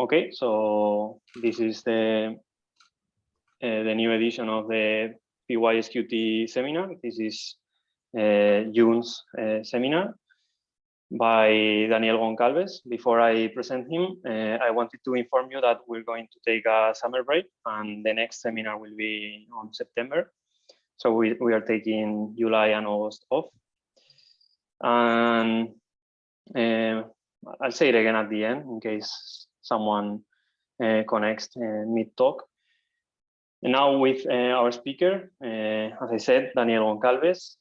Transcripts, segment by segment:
Okay, so this is the new edition of the PYSQT seminar. This is June's seminar by Daniel Goncalves. Before I present him, I wanted to inform you that we're going to take a summer break, and the next seminar will be on September. So we are taking July and August off. And I'll say it again at the end in case someone connects mid-talk. And now with our speaker, as I said, Daniel Goncalves.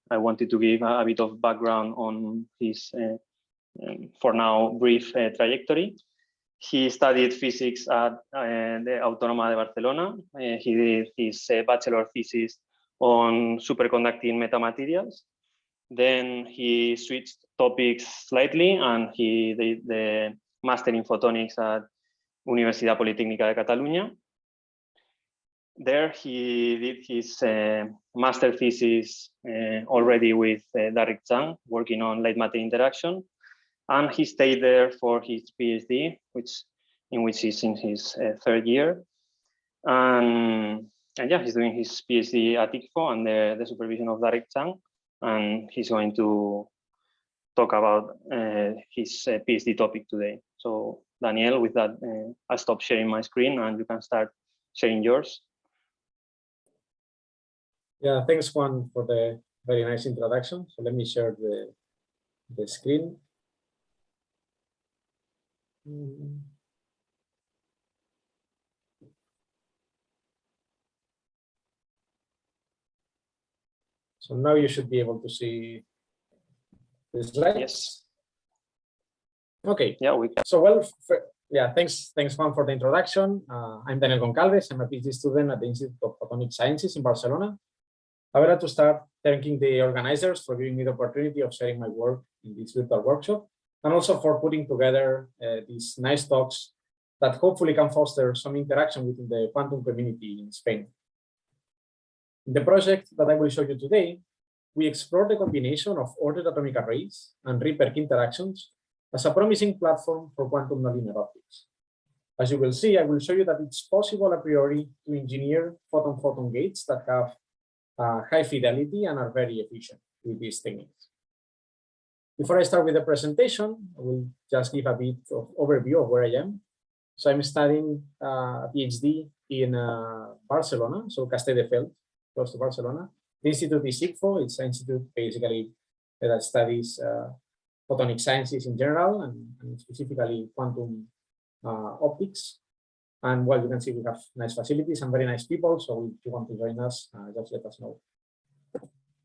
I wanted to give a bit of background on his, for now, brief trajectory. He studied physics at the Autónoma de Barcelona. He did his bachelor thesis on superconducting metamaterials. Then he switched topics slightly and he did the master in photonics at Universidad Politécnica de Catalunya. There he did his master thesis already with Derek Zhang, working on light matter interaction. And he stayed there for his PhD, in which he's in his third year. And yeah, he's doing his PhD at ICFO under the supervision of Derek Zhang. And he's going to talk about his PhD topic today. So Daniel, with that, I'll stop sharing my screen and you can start sharing yours. Yeah, thanks Juan for the very nice introduction. So let me share the screen. So now you should be able to see the slides. Yes. Okay. Yeah, we can. So well, yeah, thanks Juan for the introduction. I'm Daniel Goncalves. I'm a PhD student at the Institute of Photonic Sciences in Barcelona. I would like to start thanking the organizers for giving me the opportunity of sharing my work in this virtual workshop, and also for putting together these nice talks that hopefully can foster some interaction within the quantum community in Spain. In the project that I will show you today, we explore the combination of ordered atomic arrays and Rydberg interactions as a promising platform for quantum nonlinear optics. As you will see, I will show you that it's possible a priori to engineer photon-photon gates that have high fidelity and are very efficient with these techniques. Before I start with the presentation, I will just give a bit of overview of where I am. So I'm studying a PhD in Barcelona, so Castelldefels, close to Barcelona. The institute is ICFO. It's an institute basically that studies photonic sciences in general and specifically quantum optics. And well, you can see we have nice facilities and very nice people. So if you want to join us, just let us know.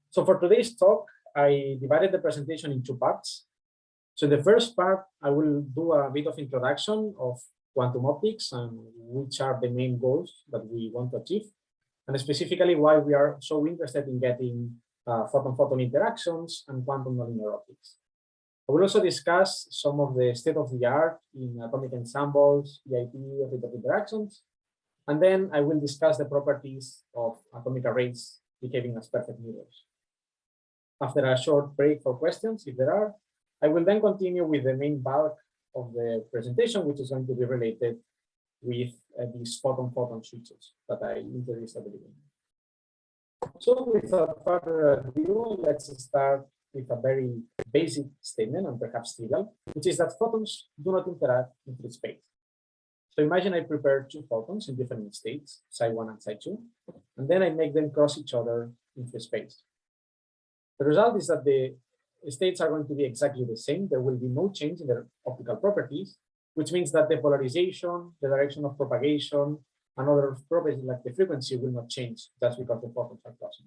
So for today's talk, I divided the presentation in two parts. So in the first part, I will do a bit of introduction of quantum optics and which are the main goals that we want to achieve, and specifically why we are so interested in getting photon-photon interactions and quantum nonlinear optics. I will also discuss some of the state-of-the-art in atomic ensembles, EIT, Rydberg interactions, and then I will discuss the properties of atomic arrays behaving as perfect mirrors. After a short break for questions, if there are, I will then continue with the main bulk of the presentation, which is going to be related with these photon-photon switches that I introduced at the beginning. So without further ado, let's start with a very basic statement and perhaps trivial, which is that photons do not interact in free space. So imagine I prepare two photons in different states, psi1 and psi2, and then I make them cross each other in free space. The result is that the states are going to be exactly the same. There will be no change in their optical properties, which means that the polarization, the direction of propagation, and other properties like the frequency will not change just because the photons are crossing.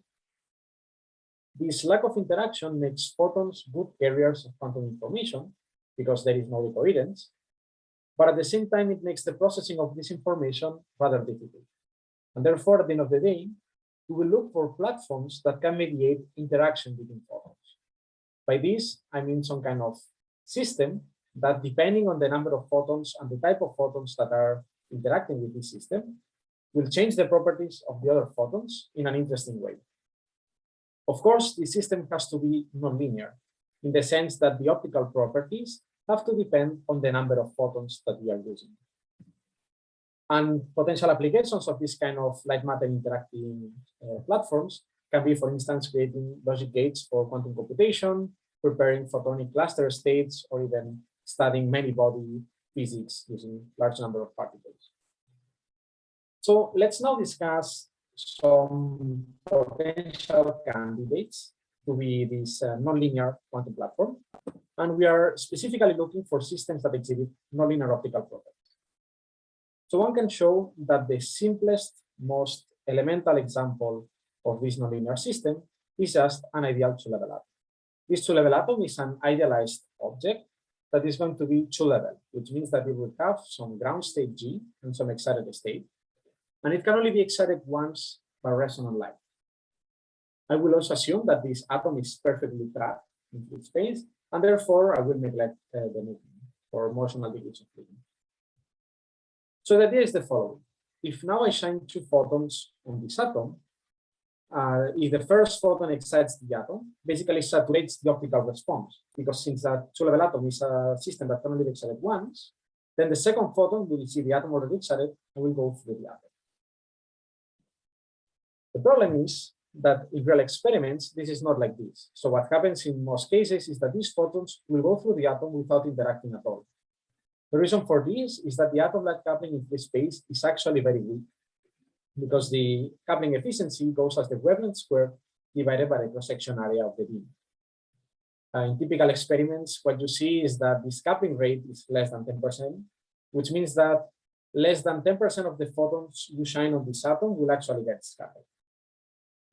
This lack of interaction makes photons good carriers of quantum information because there is no decoherence, but at the same time, it makes the processing of this information rather difficult. And therefore, at the end of the day, we will look for platforms that can mediate interaction between photons. By this, I mean some kind of system that, depending on the number of photons and the type of photons that are interacting with this system, will change the properties of the other photons in an interesting way. Of course, the system has to be nonlinear in the sense that the optical properties have to depend on the number of photons that we are using. And potential applications of this kind of light matter interacting platforms can be, for instance, creating logic gates for quantum computation, preparing photonic cluster states, or even studying many body physics using large number of particles. So let's now discuss some potential candidates to be this nonlinear quantum platform. And we are specifically looking for systems that exhibit nonlinear optical properties. So one can show that the simplest, most elemental example of this nonlinear system is just an ideal two-level atom. This two-level atom is an idealized object that is going to be two-level, which means that it will have some ground state G and some excited state. And it can only be excited once by resonant light. I will also assume that this atom is perfectly trapped in fluid space, and therefore I will neglect the movement for motional degrees of freedom. So the idea is the following. If now I shine two photons on this atom, if the first photon excites the atom, basically saturates the optical response, because since that two-level atom is a system that can only be excited once, then the second photon will see the atom already excited and will go through the atom. The problem is that in real experiments, this is not like this. So what happens in most cases is that these photons will go through the atom without interacting at all. The reason for this is that the atom-like coupling in free space is actually very weak, because the coupling efficiency goes as the wavelength squared divided by the cross-section area of the beam. In typical experiments, what you see is that this coupling rate is less than 10%, which means that less than 10% of the photons you shine on this atom will actually get scattered.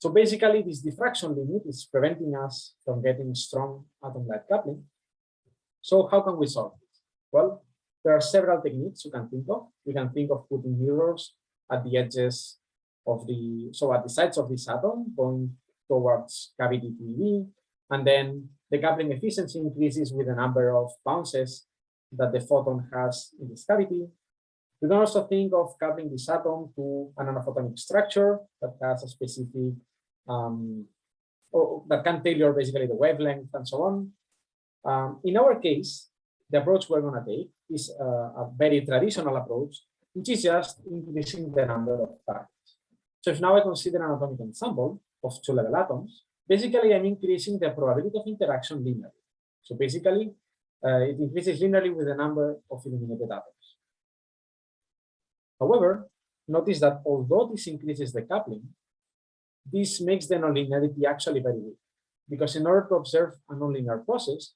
So basically, this diffraction limit is preventing us from getting strong atom-like coupling. So how can we solve this? Well, there are several techniques you can think of. We can think of putting mirrors at the edges of at the sides of this atom, going towards cavity TeV, and then the coupling efficiency increases with the number of bounces that the photon has in this cavity. You can also think of coupling this atom to an nanophotonic structure that has a specific, or that can tailor basically the wavelength and so on. In our case, the approach we're going to take is a very traditional approach, which is just increasing the number of targets. So if now I consider an atomic ensemble of two-level atoms, basically I'm increasing the probability of interaction linearly. So basically, it increases linearly with the number of illuminated atoms. However, notice that although this increases the coupling, this makes the nonlinearity actually very weak, because in order to observe a nonlinear process,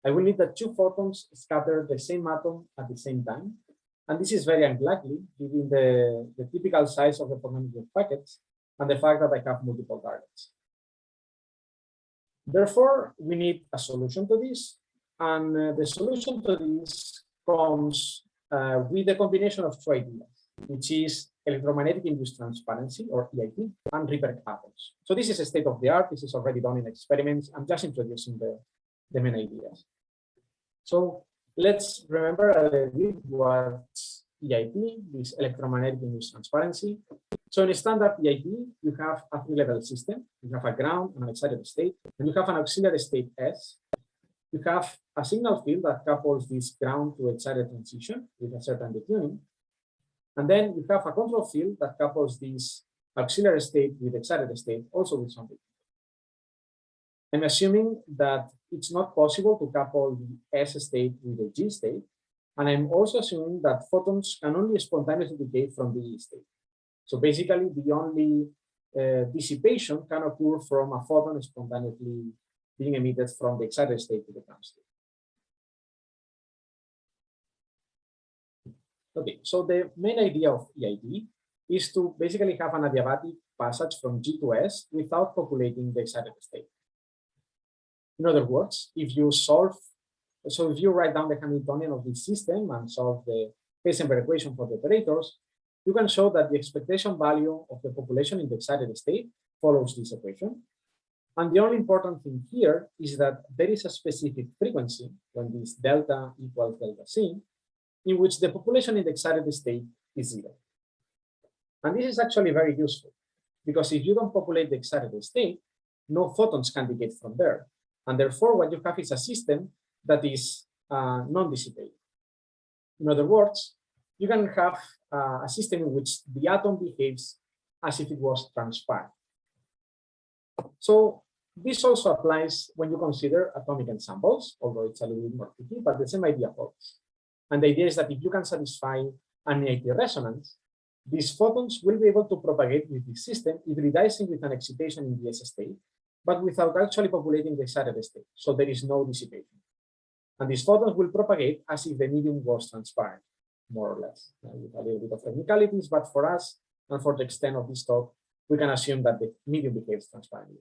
I will need that two photons scatter the same atom at the same time. And this is very unlikely given the typical size of the Photon-photon packets and the fact that I have multiple targets. Therefore, we need a solution to this. And the solution to this comes with a combination of two ideas, which is electromagnetic induced transparency, or EIT, and Rydberg atoms. So this is a state of the art. This is already done in experiments. I'm just introducing the main ideas. So let's remember what's EIT, this electromagnetic induced transparency. So in a standard EIT, you have a three-level system. You have a ground and an excited state, and you have an auxiliary state S. You have a signal field that couples this ground to excited transition with a certain detuning. And then you have a control field that couples this auxiliary state with excited state, also with some detuning. I'm assuming that it's not possible to couple the S state with the G state. And I'm also assuming that photons can only spontaneously decay from the E state. So basically, the only dissipation can occur from a photon spontaneously being emitted from the excited state to the ground state. Okay, so the main idea of EIT is to basically have an adiabatic passage from G to S without populating the excited state. In other words, if you write down the Hamiltonian of this system and solve the Heisenberg equation for the operators, you can show that the expectation value of the population in the excited state follows this equation. And the only important thing here is that there is a specific frequency when this delta equals delta C, in which the population in the excited state is 0. And this is actually very useful, because if you don't populate the excited state, no photons can decay from there. And therefore, what you have is a system that is non-dissipating. In other words, you can have a system in which the atom behaves as if it was transparent. So this also applies when you consider atomic ensembles, although it's a little bit more tricky, but the same idea holds. And the idea is that if you can satisfy an EIT resonance, these photons will be able to propagate with this system, hybridizing with an excitation in the S state, but without actually populating the excited state. So there is no dissipation. And these photons will propagate as if the medium was transparent, more or less, with a little bit of technicalities. But for us, and for the extent of this talk, we can assume that the medium behaves transparently.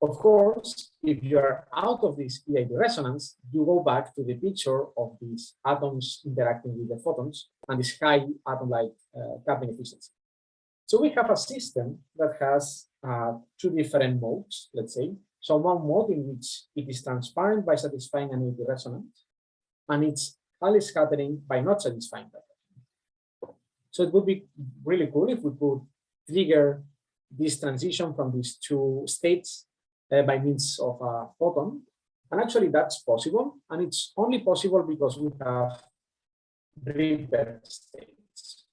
Of course, if you are out of this EIT resonance, you go back to the picture of these atoms interacting with the photons and this high atom-like coupling efficiency. So we have a system that has two different modes, let's say. So one mode in which it is transparent by satisfying an EIT resonance, and it's highly scattering by not satisfying that. So it would be really cool if we could trigger this transition from these two states by means of a photon. And actually that's possible. And it's only possible because we have Rydberg states.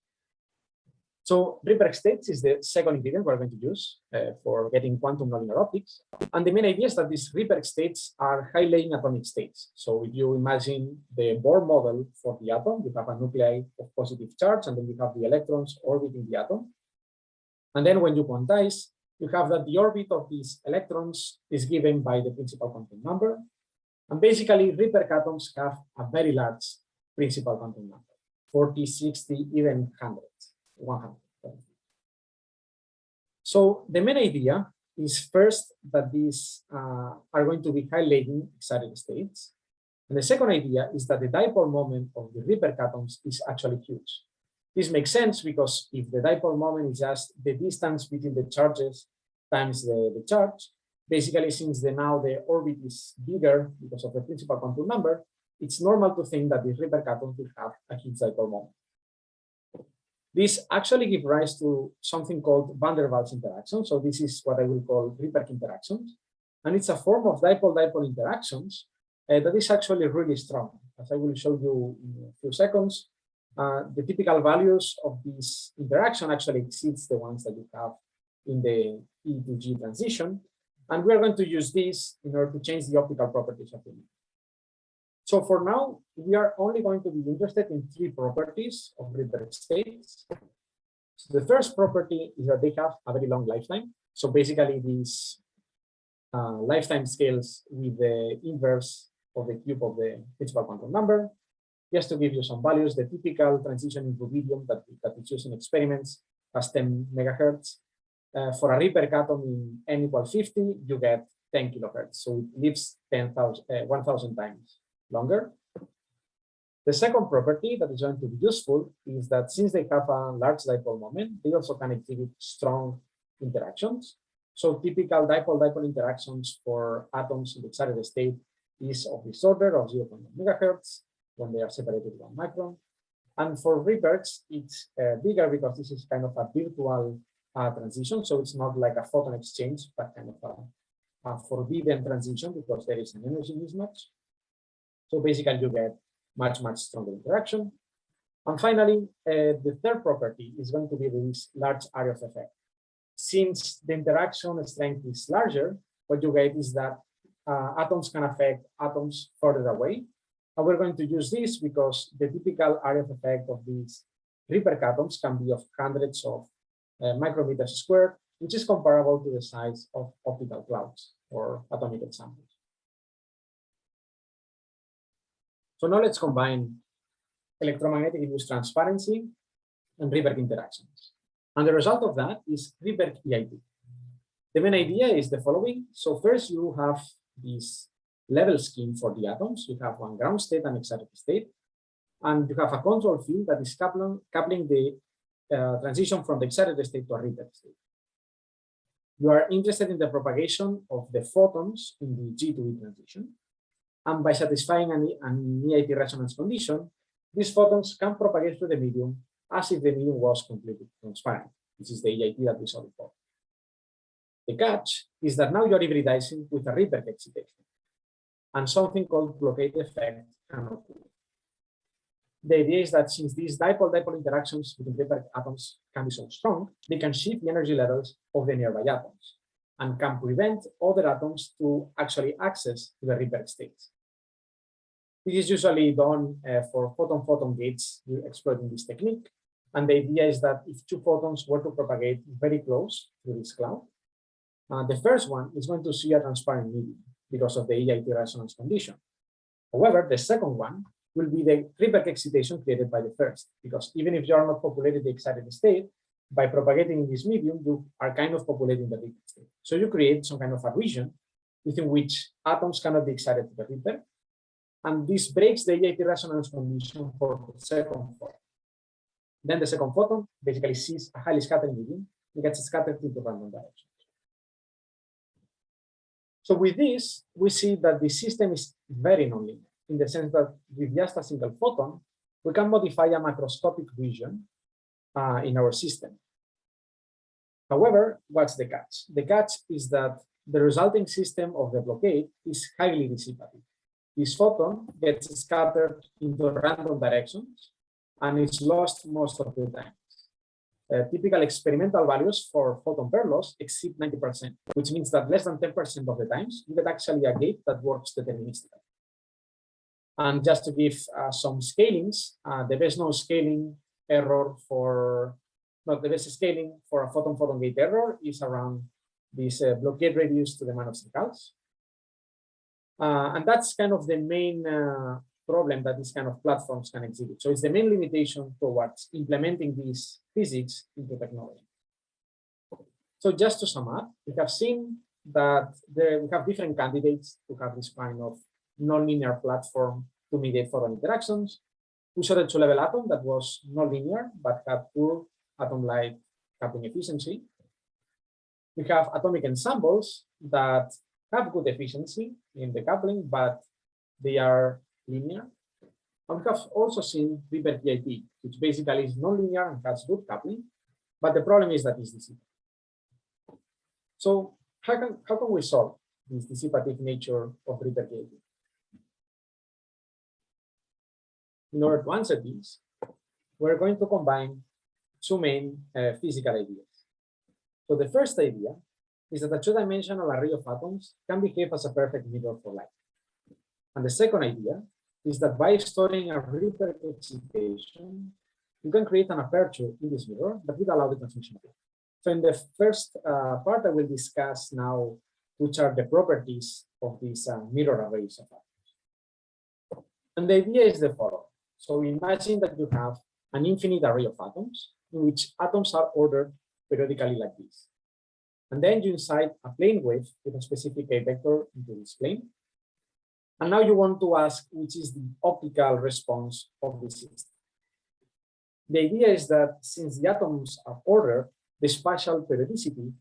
So Rydberg states is the second ingredient we're going to use for getting quantum nonlinear optics. And the main idea is that these Rydberg states are high-laying atomic states. So if you imagine the Bohr model for the atom, you have a nuclei of positive charge, and then you have the electrons orbiting the atom. And then when you quantize, you have that the orbit of these electrons is given by the principal quantum number. And basically, Rydberg atoms have a very large principal quantum number, 40, 60, even 100. So the main idea is first that these are going to be high-laying excited states. And the second idea is that the dipole moment of the Rydberg atoms is actually huge. This makes sense because if the dipole moment is just the distance between the charges times the charge, basically since now the orbit is bigger because of the principal quantum number, it's normal to think that the Rydberg atoms will have a huge dipole moment. This actually gives rise to something called van der Waals interaction. So this is what I will call Rydberg interactions. And it's a form of dipole-dipole interactions that is actually really strong. As I will show you in a few seconds, the typical values of this interaction actually exceeds the ones that you have in the E to G transition. And we are going to use this in order to change the optical properties of the medium. So for now, we are only going to be interested in three properties of Rydberg states. So the first property is that they have a very long lifetime. So basically these lifetime scales with the inverse of the cube of the principal quantum number. Just to give you some values, the typical transition in rubidium that is used in experiments has 10 megahertz. For a Rydberg atom in n equals 50, you get 10 kilohertz. So it lives 1,000 times longer. The second property that is going to be useful is that since they have a large dipole moment, they also can exhibit strong interactions. So typical dipole-dipole interactions for atoms in the excited state is of this order of 0.1 megahertz when they are separated 1 micron. And for Rydbergs, it's bigger because this is kind of a virtual transition. So it's not like a photon exchange, but kind of a forbidden transition because there is an energy mismatch. So basically you get much stronger interaction. And finally, the third property is going to be this large area of effect. Since the interaction strength is larger, what you get is that atoms can affect atoms further away. And we're going to use this because the typical area of effect of these Rydberg atoms can be of hundreds of micrometers squared, which is comparable to the size of optical clouds or atomic ensembles. So now let's combine electromagnetic induced transparency and Rydberg interactions. And the result of that is Rydberg EIT. The main idea is the following. So first you have this level scheme for the atoms. You have one ground state and excited state. And you have a control field that is coupling the transition from the excited state to a Rydberg state. You are interested in the propagation of the photons in the G to E transition. And by satisfying an EIT resonance condition, these photons can propagate through the medium as if the medium was completely transparent. This is the EIT that we saw before. The catch is that now you're hybridizing with a Rydberg excitation. and something called blockade effect can occur. The idea is that since these dipole-dipole interactions between Rydberg atoms can be so strong, they can shift the energy levels of the nearby atoms and can prevent other atoms to actually access to the Rydberg states. This is usually done for photon-photon gates exploiting this technique. And the idea is that if two photons were to propagate very close to this cloud, the first one is going to see a transparent medium because of the EIT resonance condition. However, the second one will be the Rydberg excitation created by the first, because even if you are not populating the excited state, by propagating in this medium, you are kind of populating the Rydberg state. So you create some kind of a region within which atoms cannot be excited to the Rydberg, and this breaks the EIT resonance condition for the second photon. Then the second photon basically sees a highly scattered medium and gets scattered into random directions. So with this, we see that the system is very nonlinear, in the sense that with just a single photon, we can modify a macroscopic region in our system. However, what's the catch? The catch is that the resulting system of the blockade is highly dissipative. This photon gets scattered into random directions and is lost most of the time. Typical experimental values for photon pair loss exceed 90%, which means that less than 10% of the times you get actually a gate that works deterministically. And just to give some scalings, the best known scaling error for, the best scaling for a photon-photon gate error is around this blockade reduced to the man of Goncalves. And that's kind of the main problem that these kind of platforms can exhibit. So it's the main limitation towards implementing these physics into technology. So just to sum up, we have seen that we have different candidates to have this kind of nonlinear platform to mediate photon interactions. We showed a two-level atom that was nonlinear but had poor atom-like coupling efficiency. We have atomic ensembles that have good efficiency in the coupling, but they are linear. And we have also seen Rydberg EIT, which basically is nonlinear and has good coupling, but the problem is that it's dissipative. So how can we solve this dissipative nature of Rydberg EIT? In order to answer this, we're going to combine two main physical ideas. So the first idea is that a two-dimensional array of atoms can behave as a perfect mirror for light. And the second idea is that by storing a Rydberg excitation, you can create an aperture in this mirror that will allow the transmission of light. So in the first part, I will discuss now which are the properties of these mirror arrays of atoms. And the idea is the following. So imagine that you have an infinite array of atoms in which atoms are ordered periodically like this. And then you incite a plane wave with a specific A vector into this plane. And now you want to ask which is the optical response of the system. The idea is that since the atoms are ordered, the spatial periodicity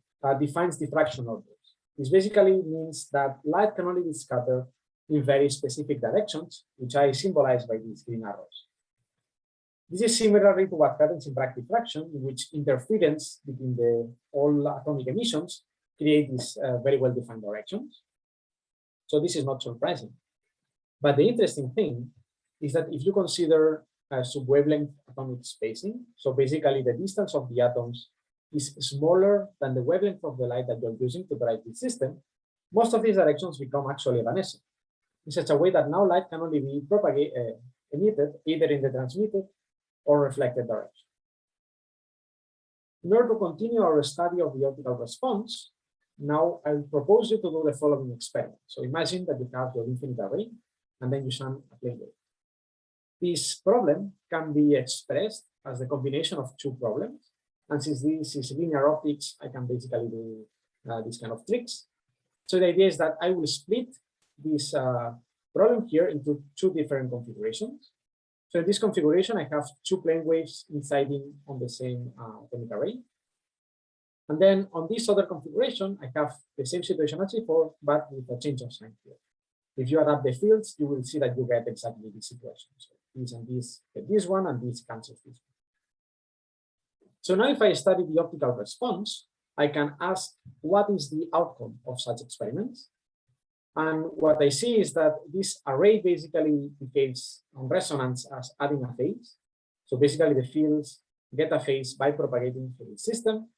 defines diffraction orders. This basically means that light can only be scattered in very specific directions, which I symbolize by these green arrows. This is similarly to what happens in bragg diffraction, in which interference between all atomic emissions create these very well-defined directions. So this is not surprising. But the interesting thing is that if you consider sub-wavelength atomic spacing, so basically the distance of the atoms is smaller than the wavelength of the light that you're using to drive the system, most of these directions become actually evanescent, in such a way that now light can only be emitted either in the transmitted or reflected direction. In order to continue our study of the optical response, now I will propose you to do the following experiment. So imagine that you have your infinite array, and then you shun a plane wave. This problem can be expressed as the combination of two problems. And since this is linear optics, I can basically do these kind of tricks. So the idea is that I will split this problem here into two different configurations. So in this configuration, I have two plane waves inciding on the same atomic array. And then on this other configuration, I have the same situation as before, but with a change of sign here. If you adapt the fields, you will see that you get exactly this situation. So this and this get this one, and this cancels this one. So now if I study the optical response, I can ask what is the outcome of such experiments. And what I see is that this array basically behaves on resonance as adding a phase. So basically the fields get a phase by propagating through the system.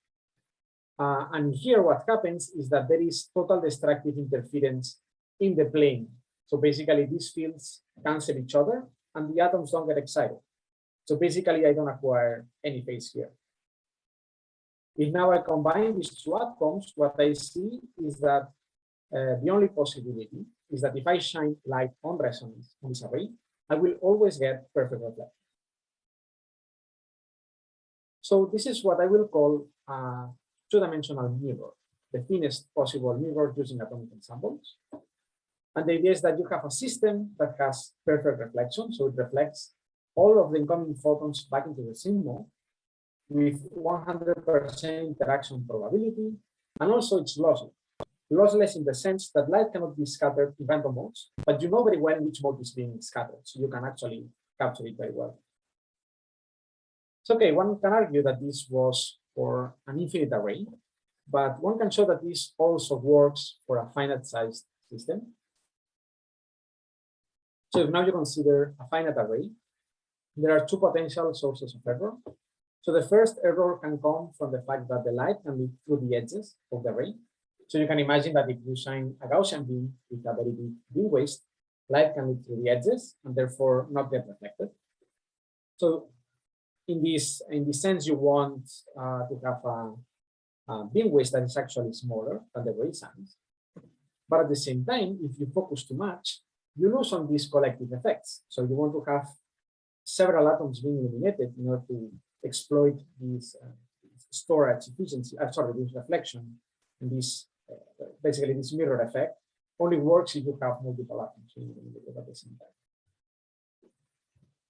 And here what happens is that there is total destructive interference in the plane. So basically these fields cancel each other and the atoms don't get excited. So basically I don't acquire any phase here. If now I combine these two outcomes, what I see is that the only possibility is that if I shine light on resonance on this array, I will always get perfect reflection. So this is what I will call a two-dimensional mirror, the thinnest possible mirror using atomic ensembles. And the idea is that you have a system that has perfect reflection, so it reflects all of the incoming photons back into the same mode with 100% interaction probability, and also it's lossless. Lossless in the sense that light cannot be scattered in random modes, but you know very well which mode is being scattered, so you can actually capture it very well. So okay, one can argue that this was for an infinite array, but one can show that this also works for a finite-sized system. So if now you consider a finite array, there are two potential sources of error. So the first error can come from the fact that the light can leak through the edges of the array. So you can imagine that if you shine a Gaussian beam with a very big beam waist, light can leak through the edges and therefore not get reflected. So in this sense, you want to have a beam waist that is actually smaller than the ray size. But at the same time, if you focus too much, you lose on these collective effects. So you want to have several atoms being illuminated in order to exploit this storage efficiency, this reflection, and this basically this mirror effect only works if you have multiple atoms illuminated at the same time.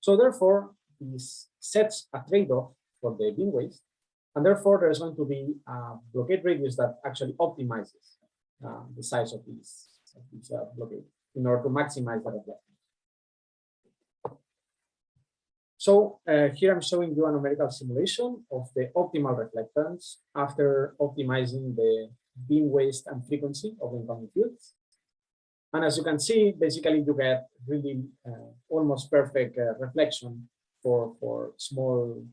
So therefore, this sets a trade-off for the beam waist, and therefore there's going to be a blockade radius that actually optimizes the size of this blockade in order to maximize the reflection. So here I'm showing you a numerical simulation of the optimal reflectance after optimizing the beam waist and frequency of the incoming fields. And as you can see, basically you get really almost perfect reflection for small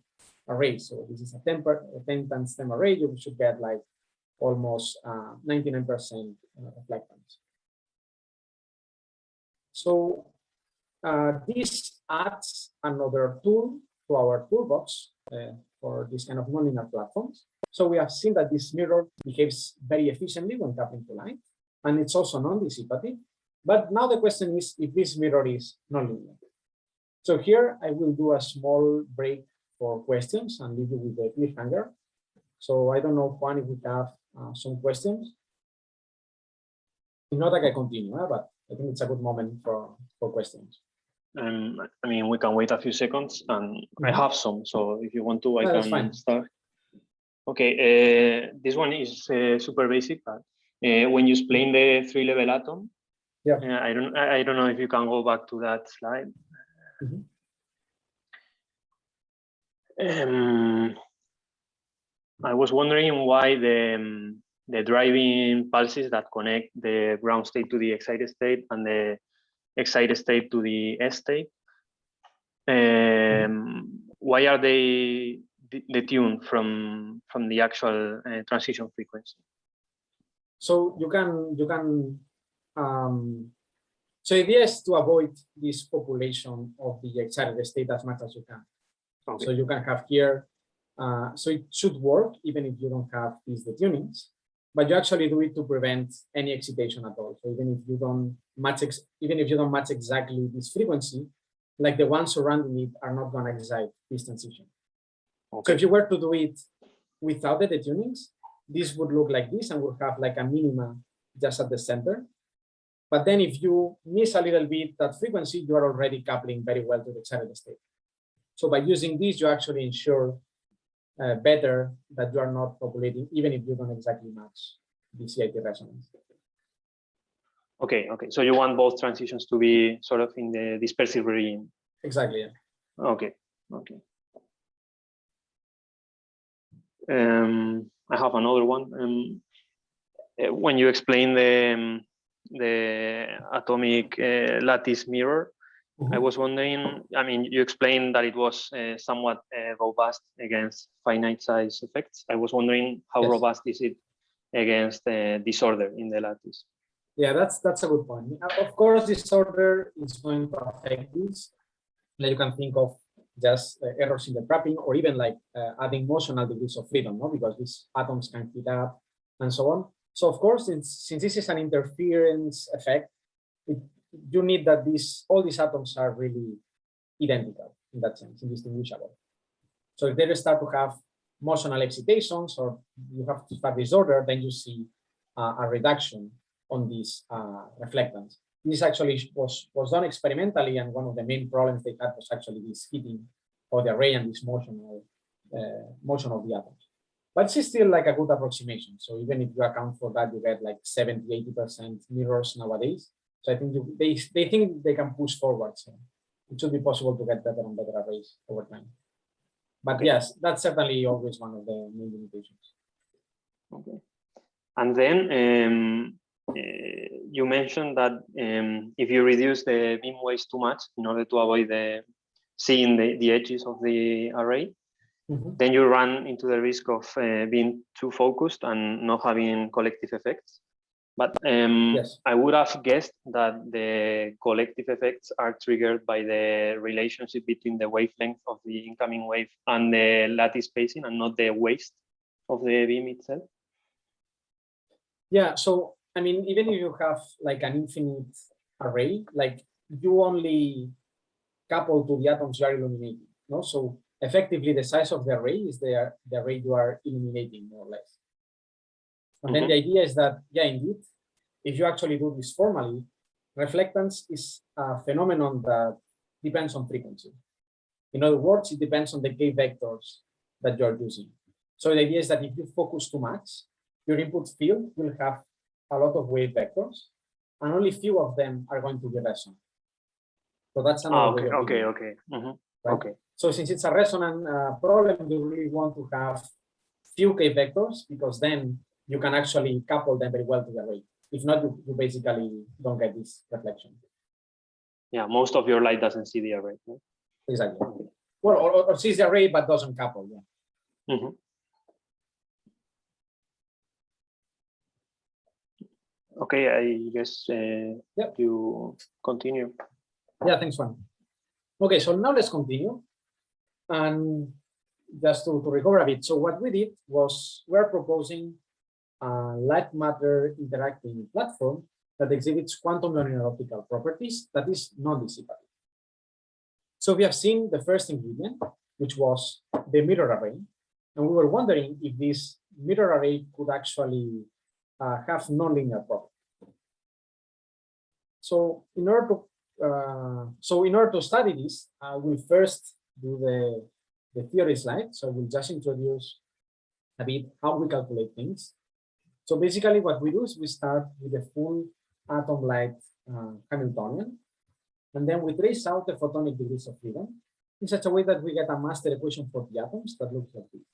arrays. So this is a 10 times 10 array, you should get like almost 99% reflectance. So this adds another tool to our toolbox for this kind of nonlinear platforms. So we have seen that this mirror behaves very efficiently when coupling to light, and it's also non-dissipative. But now the question is if this mirror is nonlinear. So here I will do a small break for questions and leave you with the cliffhanger. So I don't know, Juan, if we have some questions. If not, I can continue, but I think it's a good moment for questions. I mean, we can wait a few seconds, and I have some. So if you want to, I can start. Okay, this one is super basic, but when you explain the three-level atom, yeah, I don't know if you can go back to that slide. I was wondering why the driving pulses that connect the ground state to the excited state and the excited state to the S state, why are they detuned from the actual transition frequency? So you can so the idea is to avoid this population of the excited state as much as you can. Okay. So you can have here, so it should work even if you don't have these detunings, but you actually do it to prevent any excitation at all. So even if you don't match exactly this frequency, like the ones surrounding it are not going to excite this transition. Okay. So if you were to do it without the detunings, this would look like this and would have like a minima just at the center. But then if you miss a little bit that frequency, you are already coupling very well to the excited state. So by using this, you actually ensure better that you are not populating, even if you don't exactly match the CIT resonance. Okay, okay. So you want both transitions to be sort of in the dispersive regime. Exactly, yeah. Okay, okay. I have another one. When you explain the atomic lattice mirror. I was wondering, I mean, you explained that it was somewhat robust against finite size effects. I was wondering how robust is it against disorder in the lattice? Yeah, that's a good point. Of course, disorder is going to affect this. Like you can think of just errors in the trapping, or even like adding motional degrees of freedom, no? Because these atoms can heat up and so on. So of course, since this is an interference effect, you need that all these atoms are really identical in that sense, indistinguishable. So if they start to have motional excitations, or you have to start disorder, then you see a reduction on these reflectance. This actually was done experimentally, and one of the main problems they had was actually this heating of the array and this motion of the atoms. But it's still like a good approximation. So even if you account for that, you get like 70–80% mirrors nowadays. So I think they think they can push forward. So it should be possible to get better and better arrays over time. But yes, that's certainly always one of the main limitations. Okay. And then you mentioned that if you reduce the beam waves too much in order to avoid seeing the edges of the array, then you run into the risk of being too focused and not having collective effects. But I would have guessed that the collective effects are triggered by the relationship between the wavelength of the incoming wave and the lattice spacing, and not the waste of the beam itself. Yeah, so I mean, even if you have like an infinite array, like you only couple to the atoms you are illuminating, no? So effectively, the size of the array is the array you are illuminating, more or less. And then the idea is that, yeah, indeed, if you actually do this formally, reflectance is a phenomenon that depends on frequency. In other words, it depends on the K vectors that you're using. So the idea is that if you focus too much, your input field will have a lot of wave vectors, and only few of them are going to be resonant. So that's another way of doing it. Right? Okay. So since it's a resonant problem, you really want to have few K vectors, because then you can actually couple them very well to the array. If not, you basically don't get this reflection. Yeah, most of your light doesn't see the array. Right? Exactly. Well, or sees the array but doesn't couple. Yeah. Okay, I guess you continue. Yeah, thanks, Juan. Okay, so now let's continue. And just to recover a bit. So what we did was we're proposing a light matter interacting platform that exhibits quantum nonlinear optical properties that is non-dissipative. So we have seen the first ingredient, which was the mirror array. And we were wondering if this mirror array could actually have nonlinear properties. So in order to study this, we'll first do the theory slide. So we'll just introduce a bit how we calculate things. So basically what we do is we start with the full atom light Hamiltonian, and then we trace out the photonic degrees of freedom in such a way that we get a master equation for the atoms that looks like this.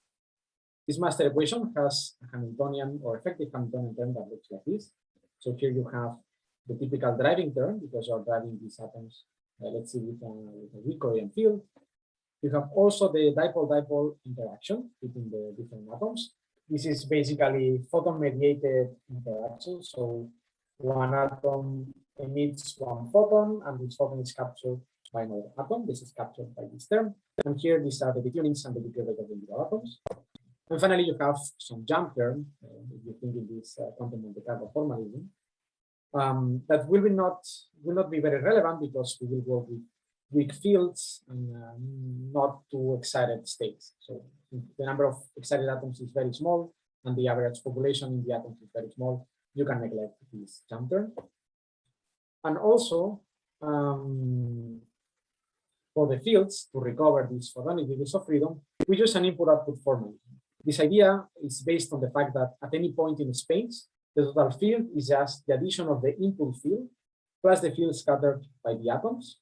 This master equation has a Hamiltonian or effective Hamiltonian term that looks like this. So here you have the typical driving term, because you're driving these atoms, let's see, with a weak coherent field. You have also the dipole-dipole interaction between the different atoms. This is basically photon-mediated interaction. So one atom emits one photon, and this photon is captured by another atom. This is captured by this term. And here, these are the detunings and the decay rate of the individual atoms. And finally, you have some jump term, if you think in this quantum Monte Carlo formalism, that will not be very relevant, because we will work with weak fields and not too excited states. So the number of excited atoms is very small, and the average population in the atoms is very small. You can neglect this jump term. And also, for the fields, to recover these photonic degrees of freedom, we use an input-output formalism. This idea is based on the fact that at any point in space, the total field is just the addition of the input field plus the field scattered by the atoms.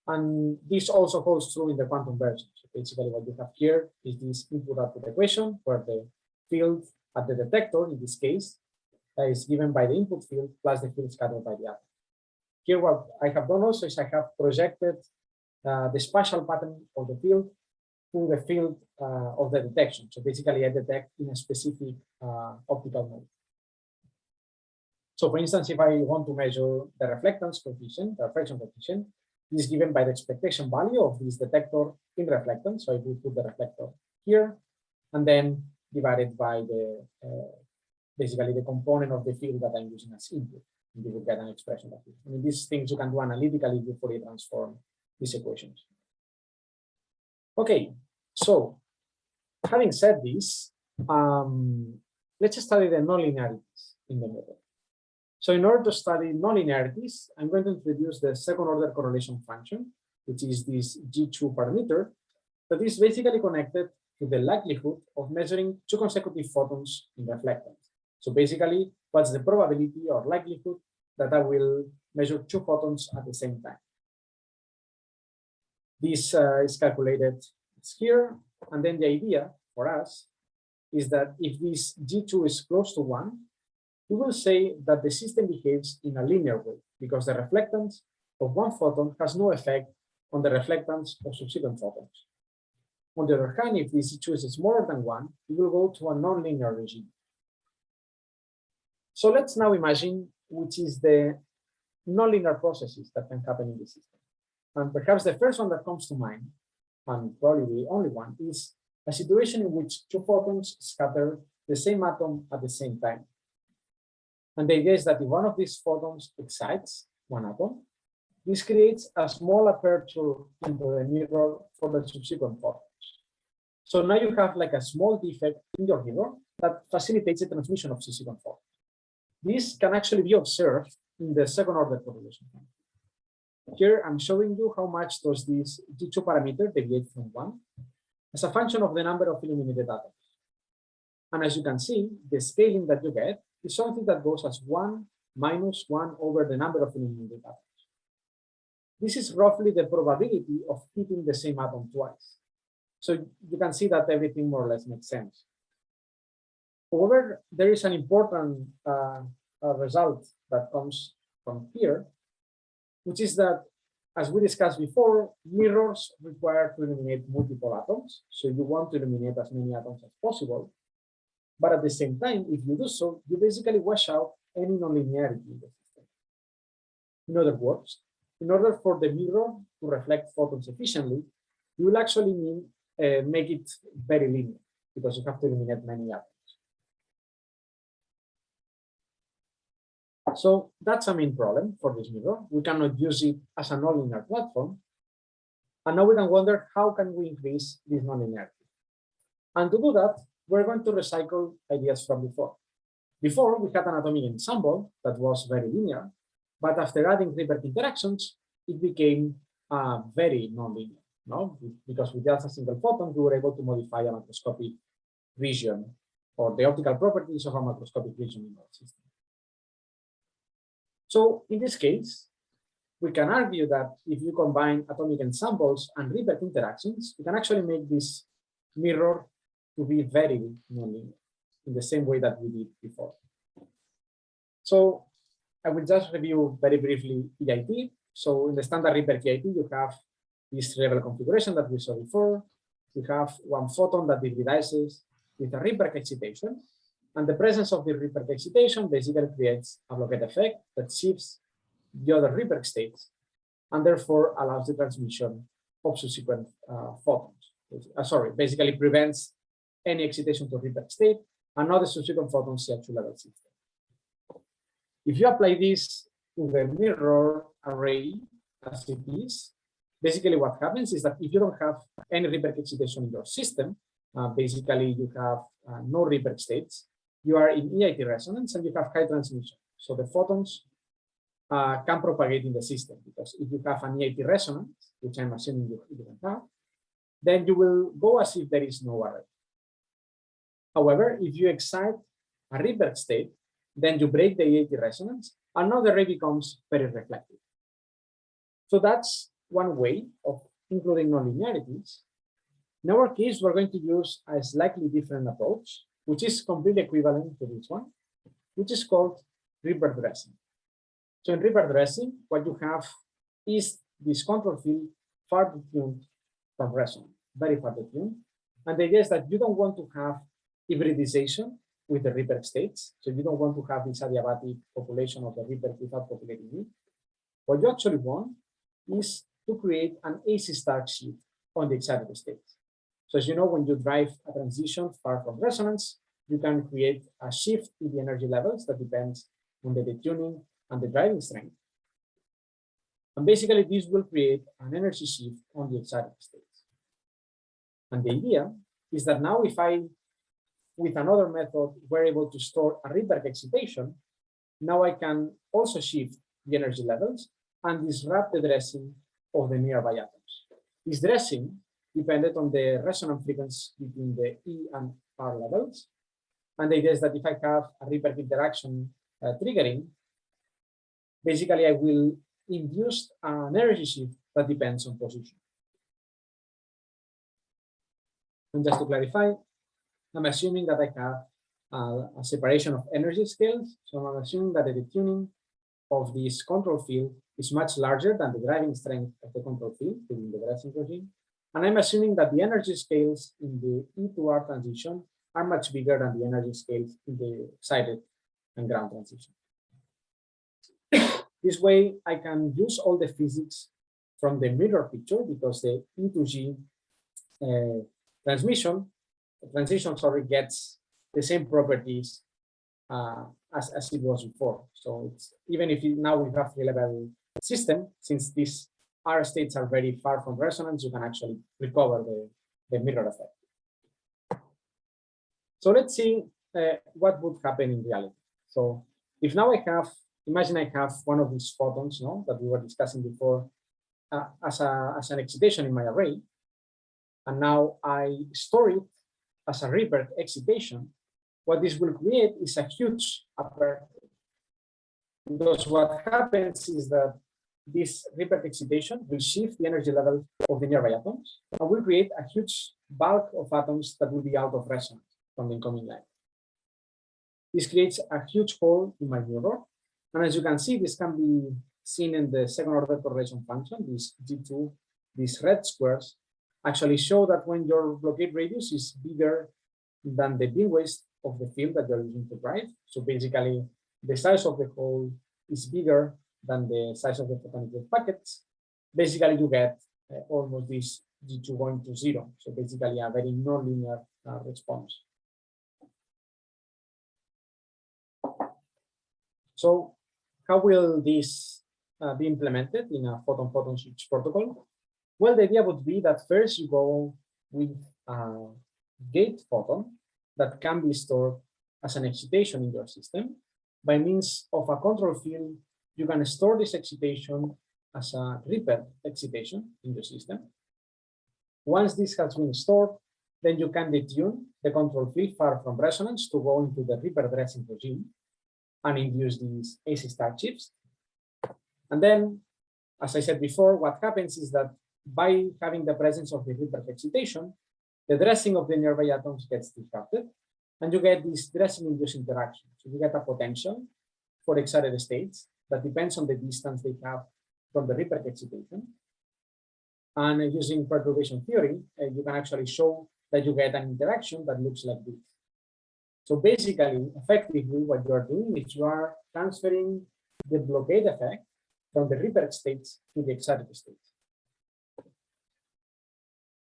And this also holds true in the quantum version. So basically what you have here is this input-output equation, where the field at the detector, in this case, is given by the input field plus the field scattered by the atom. Here, what I have done also is I have projected the spatial pattern of the field to the field of the detection. So basically, I detect in a specific optical mode. So for instance, if I want to measure the reflectance coefficient, the reflection coefficient, this is given by the expectation value of this detector in reflectance. So I will put the reflector here, and then divided by the basically the component of the field that I'm using as input. And you will get an expression of it. I mean, these things you can do analytically before you transform these equations. Okay, so having said this, let's study the nonlinearities in the method. So in order to study nonlinearities, I'm going to introduce the second order correlation function, which is this G2 parameter that is basically connected to the likelihood of measuring two consecutive photons in reflectance. So basically, what's the probability or likelihood that I will measure two photons at the same time? This is calculated here, and then the idea for us is that if this G2 is close to 1, we will say that the system behaves in a linear way because the reflectance of one photon has no effect on the reflectance of subsequent photons. On the other hand, if this G2 is smaller than 1, we will go to a nonlinear regime. So let's now imagine which is the nonlinear processes that can happen in the system. And perhaps the first one that comes to mind, and probably the only one, is a situation in which two photons scatter the same atom at the same time. And the idea is that if one of these photons excites one atom, this creates a small aperture into the mirror for the subsequent photons. So now you have like a small defect in your mirror that facilitates the transmission of subsequent photons. This can actually be observed in the second order correlation. Here I'm showing you how much does this G2 parameter deviate from 1 as a function of the number of illuminated atoms. And as you can see, the scaling that you get is something that goes as 1 minus 1 over the number of illuminated atoms. This is roughly the probability of hitting the same atom twice. So you can see that everything more or less makes sense. However, there is an important result that comes from here, which is that, as we discussed before, mirrors require to illuminate multiple atoms. So you want to illuminate as many atoms as possible. But at the same time, if you do so, you basically wash out any nonlinearity in the system. In other words, in order for the mirror to reflect photons efficiently, you will actually make it very linear because you have to illuminate many atoms. So that's a main problem for this mirror. We cannot use it as a nonlinear platform. And now we can wonder, how can we increase this nonlinearity? And to do that, we're going to recycle ideas from before. Before, we had an atomic ensemble that was very linear, but after adding Rydberg interactions, it became very nonlinear. No? Because with just a single photon, we were able to modify a macroscopic region or the optical properties of a macroscopic region in our system. So in this case, we can argue that if you combine atomic ensembles and Rydberg interactions, you can actually make this mirror to be very nonlinear in the same way that we did before. So I will just review very briefly EIT. So in the standard Rydberg EIT, you have this level configuration that we saw before. You have one photon that hybridizes with a Rydberg excitation. And the presence of the Rydberg excitation basically creates a blockade effect that shifts the other Rydberg states and therefore allows the transmission of subsequent photons. Basically prevents any excitation to Rydberg state and not the subsequent photons see a two-level system. If you apply this to the mirror array as it is, basically what happens is that if you don't have any Rydberg excitation in your system, basically you have no Rydberg states, you are in EIT resonance and you have high transmission. So the photons can propagate in the system, because if you have an EIT resonance, which I'm assuming you don't have, then you will go as if there is no array. However, if you excite a Rydberg state, then you break the EIT resonance and now the array becomes very reflective. So that's one way of including nonlinearities. In our case, we're going to use a slightly different approach, which is completely equivalent to this one. which is called Rydberg dressing. So in Rydberg dressing, what you have is this control field far detuned from resonance, very far detuned. And the idea is that you don't want to have hybridization with the Rydberg states. So you don't want to have this adiabatic population of the Rydberg without populating it. What you actually want is to create an AC Stark shift on the excited states. So as you know, when you drive a transition far from resonance, you can create a shift in the energy levels that depends on the detuning and the driving strength. And basically, this will create an energy shift on the excited states. And the idea is that now if I, with another method, were able to store a Rydberg excitation, now I can also shift the energy levels and disrupt the dressing of the nearby atoms. This dressing depended on the resonance frequency between the E and R levels. And the idea is that if I have a Rydberg interaction triggering, basically I will induce an energy shift that depends on position. And just to clarify, I'm assuming that I have a separation of energy scales. So I'm assuming that the detuning of this control field is much larger than the driving strength of the control field within the dressing regime. And I'm assuming that the energy scales in the E to R transition are much bigger than the energy scales in the excited and ground transition. This way, I can use all the physics from the mirror picture because the E to G transition gets the same properties as it was before. So it's, even if now we have the level system, since these R states are very far from resonance, you can actually recover the mirror effect. So let's see what would happen in reality. So if now I have, imagine I have one of these photons, no, that we were discussing before as an excitation in my array, and now I store it as a Rydberg excitation. What this will create is a huge aperture. Because what happens is that this Rydberg excitation will shift the energy level of the nearby atoms and will create a huge bulk of atoms that will be out of resonance from the incoming line. This creates a huge hole in my mirror. And as you can see, this can be seen in the second order correlation function, this G2, these red squares actually show that when your blockade radius is bigger than the beam waist of the field that you're using to drive. So basically, the size of the hole is bigger than the size of the photonic wave packets. Basically, you get almost this G2 going to 0. So basically, a very nonlinear response. So how will this be implemented in a photon-photon switch protocol? Well, the idea would be that first you go with a gate photon that can be stored as an excitation in your system. By means of a control field, you can store this excitation as a Rydberg excitation in your system. Once this has been stored, then you can detune the control field far from resonance to go into the Rydberg dressing regime and induce these AC Stark shifts. And then, as I said before, what happens is that by having the presence of the Rydberg excitation, the dressing of the nearby atoms gets disrupted, and you get this dressing-induced interaction. So you get a potential for excited states that depends on the distance they have from the Rydberg excitation. And using perturbation theory, you can actually show that you get an interaction that looks like this. So basically, effectively, what you are doing is you are transferring the blockade effect from the Rydberg states to the excited states.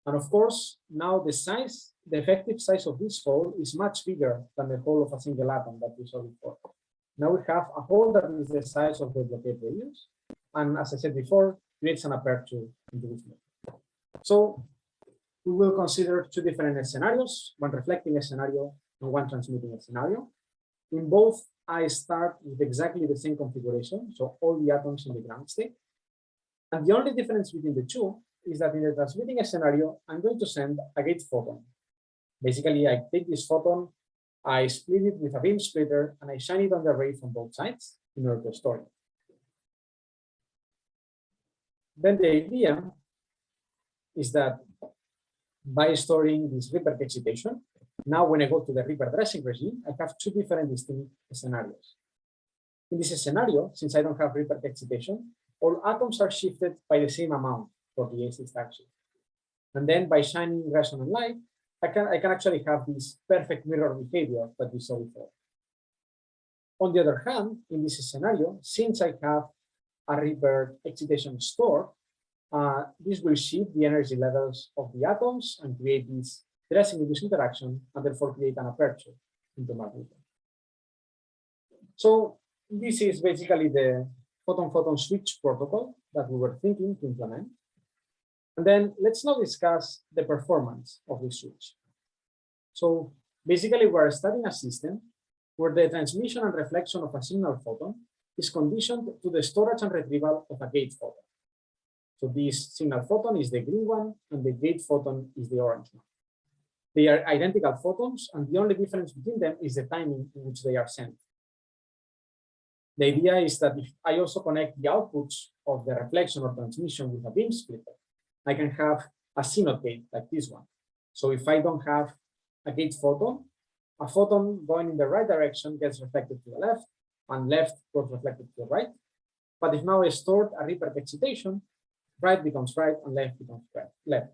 And of course, now the effective size of this hole is much bigger than the hole of a single atom that we saw before. Now we have a hole that is the size of the blockade radius. And as I said before, creates an aperture into this method. So we will consider two different scenarios, one reflecting a scenario and one transmitting a scenario. In both, I start with exactly the same configuration, so all the atoms in the ground state. And the only difference between the two is that in the transmitting a scenario, I'm going to send a gate photon. Basically, I take this photon, I split it with a beam splitter, and I shine it on the array from both sides in order to store it. Then the idea is that by storing this Rydberg excitation, Now, when I go to the Rydberg dressing regime, I have two different distinct scenarios. In this scenario, since I don't have Rydberg excitation, all atoms are shifted by the same amount for the AC stack shift. And then by shining resonant light, I can actually have this perfect mirror behavior that we saw before. On the other hand, in this scenario, since I have a Rydberg excitation stored, this will shift the energy levels of the atoms and create this dressing-induced interaction, and therefore create an aperture into magnitude. So this is basically the photon-photon switch protocol that we were thinking to implement. And then let's now discuss the performance of the switch. So basically, we're studying a system where the transmission and reflection of a signal photon is conditioned to the storage and retrieval of a gate photon. So this signal photon is the green one, and the gate photon is the orange one. They are identical photons, and the only difference between them is the timing in which they are sent. The idea is that if I also connect the outputs of the reflection or transmission with a beam splitter, I can have a CNOT gate like this one. So if I don't have a gate photon, a photon going in the right direction gets reflected to the left, and left goes reflected to the right. But if now I stored a Rydberg excitation, right becomes right and left becomes left.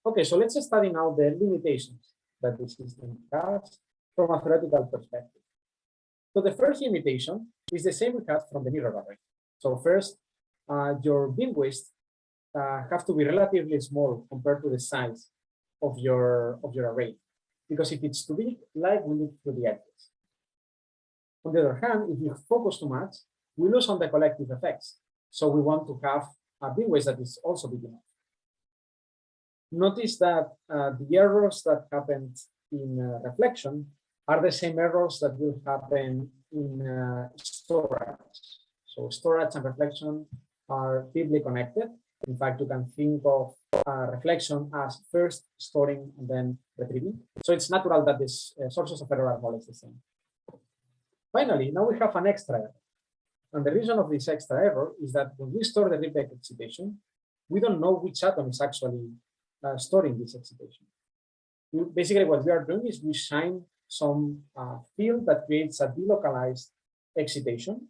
Okay, so let's study now the limitations that the system has from a theoretical perspective. So the first limitation is the same we had from the mirror array. So first, your beam widths have to be relatively small compared to the size of your array, because if it's too big, light will leak through the edges. On the other hand, if you focus too much, we lose on the collective effects. So we want to have a beam width that is also big enough. Notice that the errors that happened in reflection are the same errors that will happen in storage. So storage and reflection are deeply connected. In fact, you can think of reflection as first storing and then retrieving. So it's natural that these sources of error are more or less the same. Finally, now we have an extra error. And the reason of this extra error is that when we store the Rydberg excitation, we don't know which atom is actually storing this excitation. Basically, what we are doing is we shine some field that creates a delocalized excitation,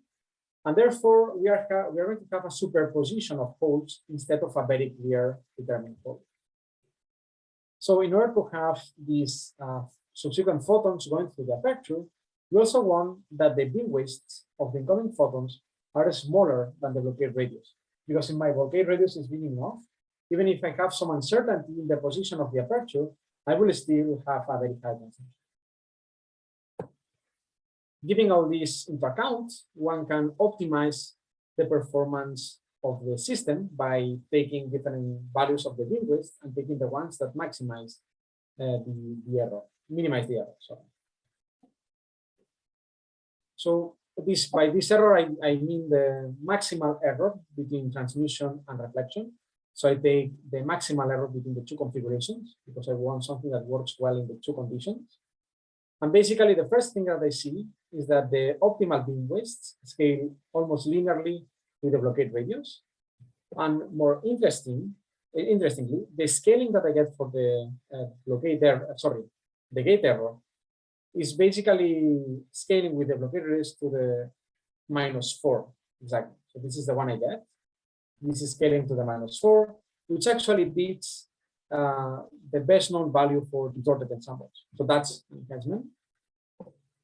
and therefore we are going to have a superposition of poles instead of a very clear determined pole. So in order to have these subsequent photons going through the aperture, we also want that the beam widths of the incoming photons are smaller than the blockade radius, because if my blockade radius is big enough, even if I have some uncertainty in the position of the aperture, I will still have a very high consumption. Giving all this into account, one can optimize the performance of the system by taking different values of the beam width and taking the ones that maximize the error, minimize the error. Sorry. So by this error, I mean the maximal error between transmission and reflection. So I take the maximal error between the two configurations because I want something that works well in the two conditions. And basically, the first thing that I see is that the optimal beam widths scale almost linearly with the blockade radius. And more interestingly, the scaling that I get for the the gate error is basically scaling with the blockade radius to the -4 exactly. So this is the one I get. This is scaling to the -4, which actually beats the best known value for distorted ensembles. So that's enhancement.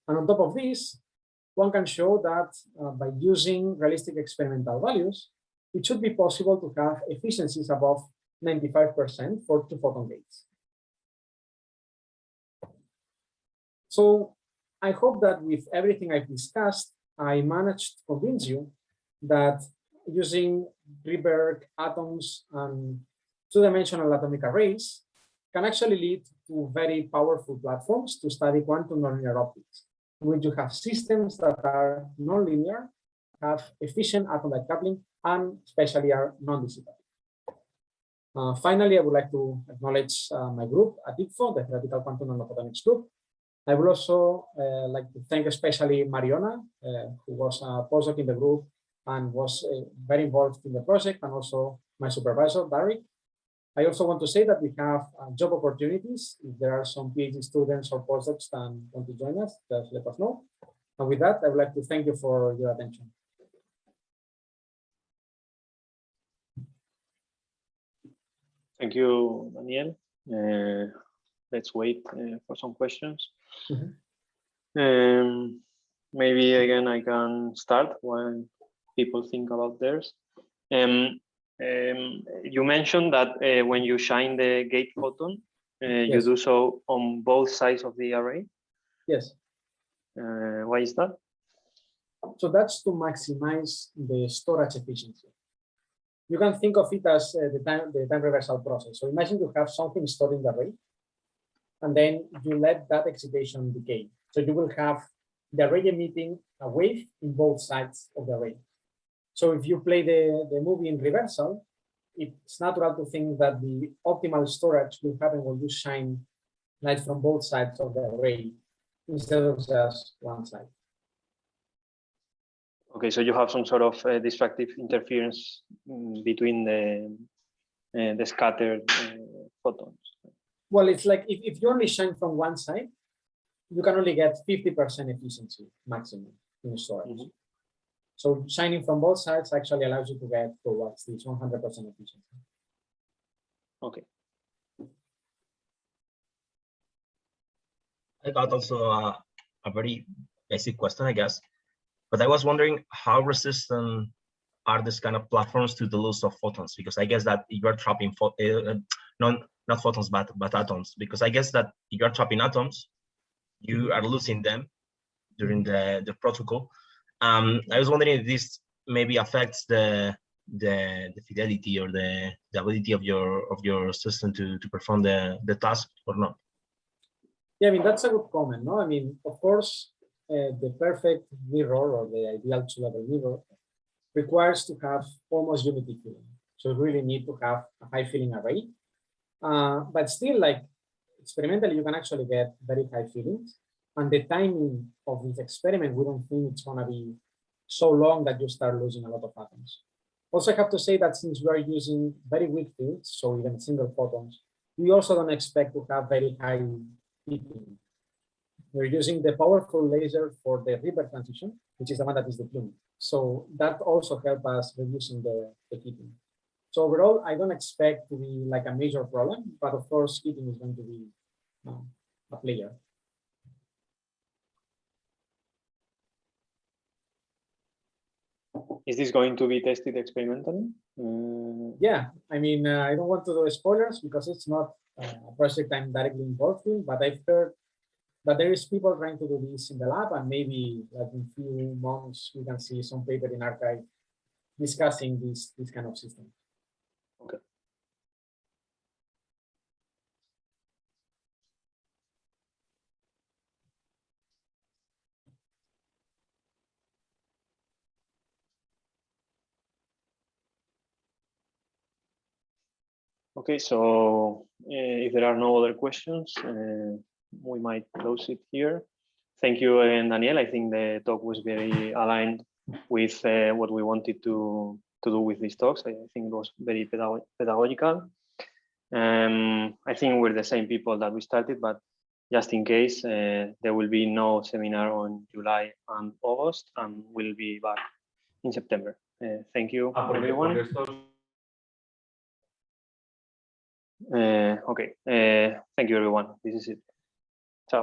And on top of this, one can show that by using realistic experimental values, it should be possible to have efficiencies above 95% for 2 photon gates. So I hope that with everything I've discussed, I managed to convince you that using Rydberg atoms and two-dimensional atomic arrays can actually lead to very powerful platforms to study quantum nonlinear optics, in which you have systems that are nonlinear, have efficient atom-like coupling, and especially are non-dissipative. Finally, I would like to acknowledge my group at ICFO, the Theoretical Quantum Nanophotonics group. I would also like to thank especially Mariona, who was a postdoc in the group and was very involved in the project, and also my supervisor, Barry. I also want to say that we have job opportunities. If there are some PhD students or postdocs that want to join us, just let us know. And with that, I would like to thank you for your attention. Thank you, Daniel. Let's wait for some questions. Maybe again, I can start when people think about theirs. You mentioned that when you shine the gate photon, Yes. you do so on both sides of the array. Yes. Why is that? So that's to maximize the storage efficiency. You can think of it as the time reversal process. So imagine you have something stored in the array, and then you let that excitation decay. So you will have the array emitting a wave in both sides of the array. So if you play the movie in reversal, it's natural to think that the optimal storage will happen when you shine light from both sides of the array instead of just one side. Okay, so you have some sort of destructive interference between the scattered photons. Well, it's like if you only shine from one side, you can only get 50% efficiency maximum in storage. So shining from both sides actually allows you to get towards this 100% efficiency. Okay. I got also a very basic question, I guess, but I was wondering how resistant are these kind of platforms to the loss of photons? Because I guess that you're trapping not photons, but atoms. Because I guess that if you're trapping atoms, you are losing them during the protocol. I was wondering if this maybe affects the fidelity or the ability of your system to perform the task or not. Yeah, I mean, that's a good comment. No, I mean, of course, the perfect mirror or the ideal two-level mirror requires to have almost unity filling. So you really need to have a high filling array. But still, like experimentally, you can actually get very high fillings. And the timing of this experiment, we don't think it's going to be so long that you start losing a lot of atoms. Also, I have to say that since we are using very weak fields, so even single photons, we also don't expect to have very high heating. We're using the powerful laser for the Rydberg transition, which is the one that is deployed. So that also helps us reducing the heating. So overall, I don't expect to be like a major problem, but of course, heating is going to be a player. Is this going to be tested experimentally? Yeah, I mean, I don't want to do spoilers because it's not a project I'm directly involved in, but I've heard that there is people trying to do this in the lab, and maybe like in a few months we can see some paper in archive discussing this kind of system. Okay. Okay, so if there are no other questions, we might close it here. Thank you again, Daniel. I think the talk was very aligned with what we wanted to do with these talks. I think it was very pedagogical. I think we're the same people that we started, but just in case, there will be no seminar on July and August, and we'll be back in September. Thank you, everyone. Okay, thank you, everyone. This is it. Ciao.